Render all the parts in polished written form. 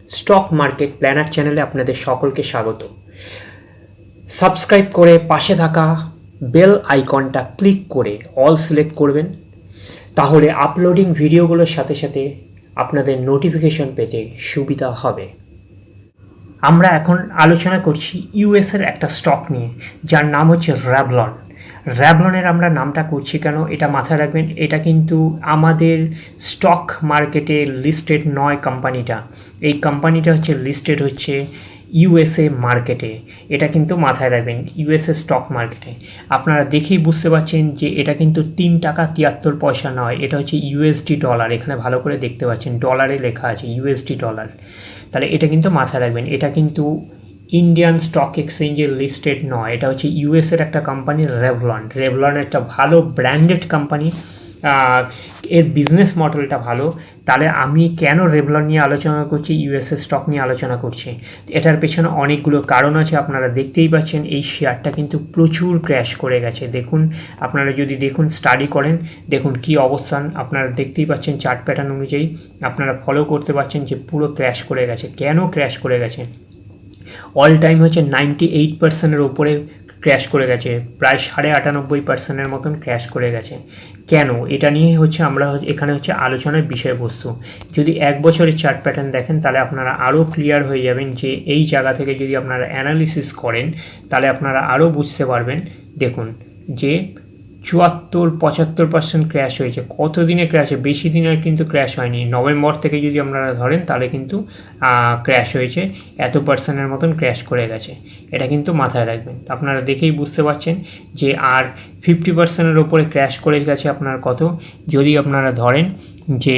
Stock market planner চ্যানেলে আপনাদের সকলকে স্বাগত। সাবস্ক্রাইব করে পাশে থাকা বেল আইকনটা ক্লিক করে অল সিলেক্ট করবেন, তাহলে আপলোডিং ভিডিওগুলোর সাথে সাথে আপনাদের নোটিফিকেশন পেতে সুবিধা হবে। আমরা এখন আলোচনা করছি ইউএসের একটা স্টক নিয়ে, যার নাম হচ্ছে র্যাভলন। র্যাভলনের আমরা নামটা করছি কেন, এটা মাথায় রাখবেন। এটা কিন্তু আমাদের স্টক মার্কেটে লিস্টেড নয় কোম্পানিটা। এই কোম্পানিটা হচ্ছে লিস্টেড হচ্ছে ইউএসএ মার্কেটে। এটা কিন্তু মাথায় রাখবেন, ইউএসএ স্টক মার্কেটে। আপনারা দেখেই বুঝতে পারছেন যে এটা কিন্তু 3 টাকা 73 পয়সা নয়, এটা হচ্ছে ইউএসডি ডলার। এখানে ভালো করে দেখতে পাচ্ছেন ডলারে লেখা আছে ইউএসডি ডলার। তাহলে এটা কিন্তু মাথায় রাখবেন, এটা কিন্তু ইন্ডিয়ান স্টক এক্সচেঞ্জের লিস্টেড নয়, এটা হচ্ছে ইউএসের একটা কোম্পানি রেভলন। রেভলন একটা ভালো ব্র্যান্ডেড কোম্পানি, এর বিজনেস মডেলটা ভালো। তাহলে আমি কেন রেভলন নিয়ে আলোচনা করছি, ইউএসএ স্টক নিয়ে আলোচনা করছি, এটার পেছনে অনেকগুলো কারণ আছে। আপনারা দেখতেই পাচ্ছেন এই শেয়ারটা কিন্তু প্রচুর ক্র্যাশ করে গেছে। দেখুন, আপনারা যদি দেখুন, স্টাডি করেন, দেখুন কি অবস্থান। আপনারা দেখতেই পাচ্ছেন চার্ট প্যাটার্ন অনুযায়ী, আপনারা ফলো করতে পারছেন যে পুরো ক্র্যাশ করে গেছে। কেন ক্র্যাশ করে গেছে? অল টাইম হচ্ছে 98%-এর ওপরে ক্র্যাশ করে গেছে, প্রায় 98.5%-এর মতন ক্র্যাশ করে গেছে। কেন? এটা নিয়ে হচ্ছে আমরা এখানে হচ্ছে আলোচনার বিষয়বস্তু। যদি 1 বছরের চার্ট প্যাটার্ন দেখেন, তাহলে আপনারা আরও ক্লিয়ার হয়ে যাবেন যে এই জায়গা থেকে যদি আপনারা অ্যানালিসিস করেন, তাহলে আপনারা আরও বুঝতে পারবেন। দেখুন যে 74-75% ক্র্যাশ হয়েছে। কত দিনে ক্র্যাশ? বেশি দিনের কিন্তু ক্র্যাশ হয়নি। নভেম্বর থেকে যদি আপনারা ধরেন, তাহলে কিন্তু ক্র্যাশ হয়েছে, এত পার্সেন্টের মতন ক্র্যাশ করে গেছে। এটা কিন্তু মাথায় রাখবেন। আপনারা দেখেই বুঝতে পারছেন যে আর 50%-এর ওপরে ক্র্যাশ করে গেছে আপনার কত, যদি আপনারা ধরেন যে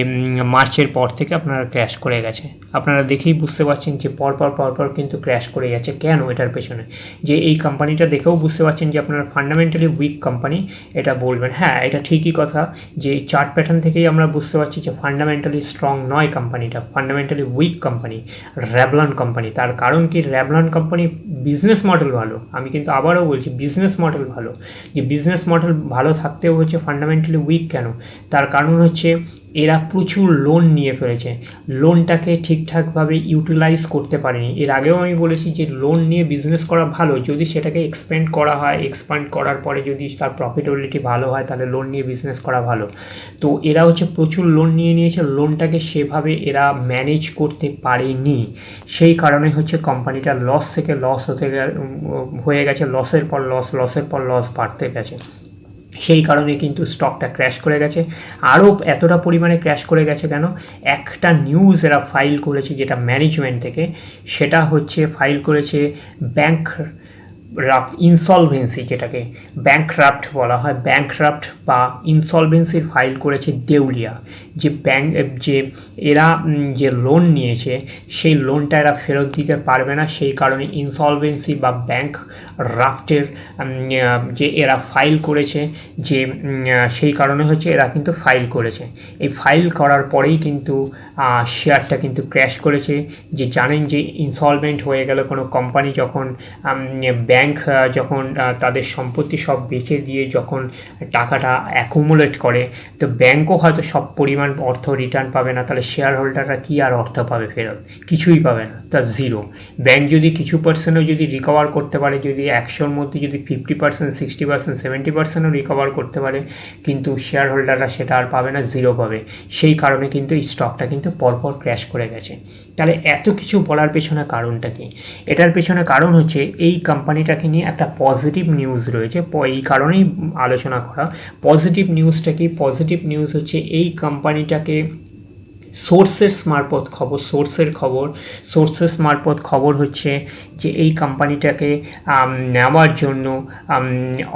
মার্চের পর থেকে আপনারা ক্র্যাশ করে গেছে। আপনারা দেখেই বুঝতে পারছেন যে পরপর কিন্তু ক্র্যাশ করে যাচ্ছে। কেন? এটার পেছনে যে এই কোম্পানিটা দেখেও বুঝতে পারছেন যে আপনারা ফান্ডামেন্টালি উইক কোম্পানি, এটা বলবেন। হ্যাঁ, এটা ঠিকই কথা যে চার্ট প্যাটার্ন থেকেই আমরা বুঝতে পারছি যে ফান্ডামেন্টালি স্ট্রং নয় কোম্পানিটা, ফান্ডামেন্টালি উইক কোম্পানি র্যাভলন কোম্পানি। তার কারণ কি? র্যাভলন কোম্পানি বিজনেস মডেল ভালো। আমি কিন্তু আবারও বলছি, বিজনেস মডেল ভালো। যে বিজনেস মডেল ভালো থাকতেও হচ্ছে ফান্ডামেন্টালি উইক কেন? তার কারণ হচ্ছে এরা প্রচুর লোন নিয়ে ফেলেছে, লোনটাকে ঠিকঠাকভাবে ইউটিলাইজ করতে পারেনি। এর আগেও আমি বলেছি যে লোন নিয়ে বিজনেস করা ভালো, যদি সেটাকে এক্সপ্যান্ড করা হয়, এক্সপ্যান্ড করার পরে যদি তার প্রফিটেবিলিটি ভালো হয়, তাহলে লোন নিয়ে বিজনেস করা ভালো। তো এরা হচ্ছে প্রচুর লোন নিয়ে নিয়েছে, লোনটাকে সেভাবে এরা ম্যানেজ করতে পারেনি। সেই কারণে হচ্ছে কোম্পানিটা লস থেকে লস হয়ে গেছে, লসের পর লস বাড়তে গেছে। সেই কারণে কিন্তু স্টকটা ক্র্যাশ করে গেছে। আরও এতটা পরিমাণে ক্র্যাশ করে গেছে কেন? একটা নিউজ এরা ফাইল করেছে, যেটা ম্যানেজমেন্ট থেকে, সেটা হচ্ছে ফাইল করেছে ইনসলভেন্সি, যেটাকে ব্যাংকরাপ্ট বলা হয়। ব্যাংকরাপ্ট বা ইনসলভেন্সির ফাইল করেছে দেউলিয়া। যে এরা যে লোন নিয়েছে, সেই লোনটা এরা ফেরত দিতে পারবে না। সেই কারণে ইনসলভেন্সি বা ব্যাংক রাপ্টের যে এরা ফাইল করেছে, যে সেই কারণে হচ্ছে এরা কিন্তু ফাইল করেছে। এই ফাইল করার পরেই কিন্তু শেয়ারটা কিন্তু ক্র্যাশ করেছে। যে জানেন যে ইনসলভেন্ট হয়ে গেল কোনো কোম্পানি, যখন ব্যাংক যখন তাদের সম্পত্তি সব বেচে দিয়ে যখন টাকাটা অ্যাকুমুলেট করে, তো ব্যাংকও হয়তো সব পরিমাণ অর্থ রিটার্ন পাবে না। তাহলে শেয়ার হোল্ডাররা কী আর অর্থ পাবে ফেরত? কিছুই পাবে না, তার জিরো। ব্যাংক যদি কিছু পার্সেন্টও যদি রিকভার করতে পারে, যদি 100-র মধ্যে যদি 50%, 60%, 70%ও রিকভার করতে পারে, কিন্তু শেয়ার হোল্ডাররা সেটা আর পাবে না, জিরো পাবে। সেই কারণে কিন্তু এই স্টকটা কিন্তু পরপর ক্র্যাশ করে গেছে। তাহলে এত কিছু বলার পেছনে কারণটা কি? এটার পেছনে কারণ হচ্ছে এই কোম্পানিটাকে নিয়ে একটা পজিটিভ নিউজ রয়েছে, এই কারণেই আলোচনা করা। পজিটিভ নিউজটা কি? পজিটিভ নিউজ হচ্ছে এই কোম্পানিটাকে সোর্সেস মারফত খবর হচ্ছে যে এই কোম্পানিটাকে নেওয়ার জন্য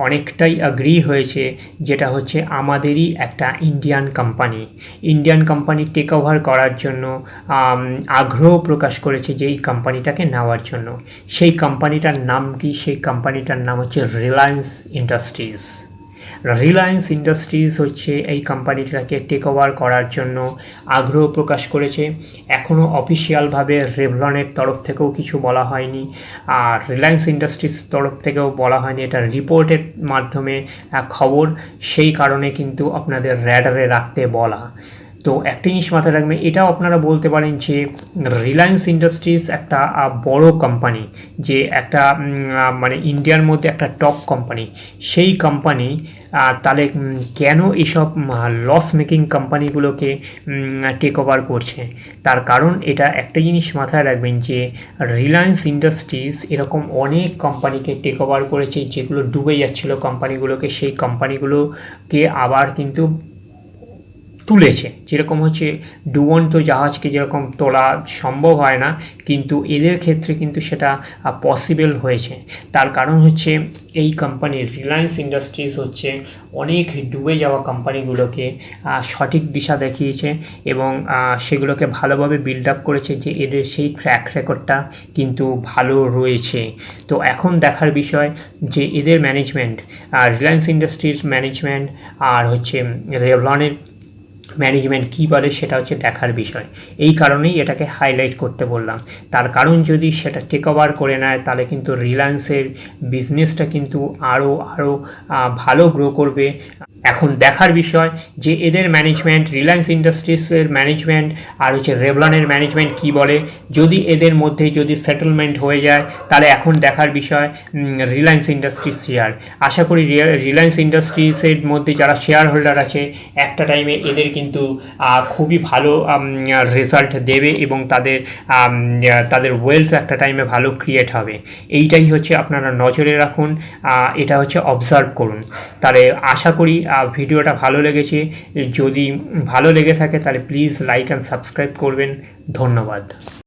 অনেকটাই অ্যাগ্রি হয়েছে, যেটা হচ্ছে আমাদেরই একটা ইন্ডিয়ান কোম্পানি টেক ওভার করার জন্য আগ্রহ প্রকাশ করেছে যে এই কোম্পানিটাকে নেওয়ার জন্য। সেই কোম্পানিটার নাম কি? সেই কোম্পানিটার নাম হচ্ছে রিলায়েন্স ইন্ডাস্ট্রিজ হচ্ছে এই কোম্পানিটাকে টেক ওভার করার জন্য আগ্রহ প্রকাশ করেছে। এখনও অফিসিয়ালভাবে রেভলনের তরফ থেকেও কিছু বলা হয়নি, আর রিলায়েন্স ইন্ডাস্ট্রিজ তরফ থেকেও বলা হয়নি। এটা রিপোর্টের মাধ্যমে খবর, সেই কারণে কিন্তু আপনাদের র্যাডারে রাখতে বলা। তো একটা জিনিস মাথায় রাখবেন, এটাও আপনারা বলতে পারেন যে রিলায়েন্স ইন্ডাস্ট্রিজ একটা বড় কোম্পানি, যে একটা মানে ইন্ডিয়ার মধ্যে একটা টপ কোম্পানি, সেই কোম্পানি তাহলে কেন এইসব লস মেকিং কোম্পানিগুলোকে টেক ওভার করছে? তার কারণ এটা একটা জিনিস মাথায় রাখবেন যে রিলায়েন্স ইন্ডাস্ট্রিজ এরকম অনেক কোম্পানিকে টেক ওভার করেছে, যেগুলো ডুবে যাচ্ছিল কোম্পানিগুলোকে, সেই কোম্পানিগুলোকে আবার কিন্তু তুলেছে। যেরকম হচ্ছে ডুবন্ত জাহাজকে যেরকম তোলা সম্ভব হয় না, কিন্তু এদের ক্ষেত্রে কিন্তু সেটা পসিবল হয়েছে। তার কারণ হচ্ছে এই কোম্পানির রিলায়েন্স ইন্ডাস্ট্রিজ হচ্ছে অনেক ডুবে যাওয়া কোম্পানিগুলোকে সঠিক দিশা দেখিয়েছে এবং সেগুলোকে ভালোভাবে বিল্ড আপ করেছে, যে এদের সেই ট্র্যাক রেকর্ডটা কিন্তু ভালো রয়েছে। তো এখন দেখার বিষয় যে এদের ম্যানেজমেন্ট, রিলায়েন্স ইন্ডাস্ট্রির ম্যানেজমেন্ট আর হচ্ছে রেভলনের ম্যানেজমেন্ট কী বলে, সেটা হচ্ছে দেখার বিষয়। এই কারণেই এটাকে হাইলাইট করতে বললাম। তার কারণ যদি সেটা টেক ওভার করে নেয়, তাহলে কিন্তু রিলায়েন্সের বিজনেসটা কিন্তু আরও ভালো গ্রো করবে। এখন দেখার বিষয় যে এদের ম্যানেজমেন্ট, রিলায়েন্স ইন্ডাস্ট্রিজের ম্যানেজমেন্ট আর হচ্ছে রেভলনের ম্যানেজমেন্ট কী বলে। যদি এদের মধ্যে যদি সেটেলমেন্ট হয়ে যায়, তাহলে এখন দেখার বিষয় রিলায়েন্স ইন্ডাস্ট্রিজ শেয়ার। আশা করি রিলায়েন্স ইন্ডাস্ট্রিজের মধ্যে যারা শেয়ার হোল্ডার আছে, একটা টাইমে এদের কিন্তু খুবই ভালো রেজাল্ট দেবে এবং তাদের ওয়েলথ একটা টাইমে ভালো ক্রিয়েট হবে। এইটাই হচ্ছে আপনারা নজরে রাখুন, এটা হচ্ছে অবজার্ভ করুন। তাহলে আশা করি ভিডিওটা ভালো লেগেছে। যদি ভালো লেগে থাকে তাহলে প্লিজ লাইক অ্যান্ড সাবস্ক্রাইব করবেন। ধন্যবাদ।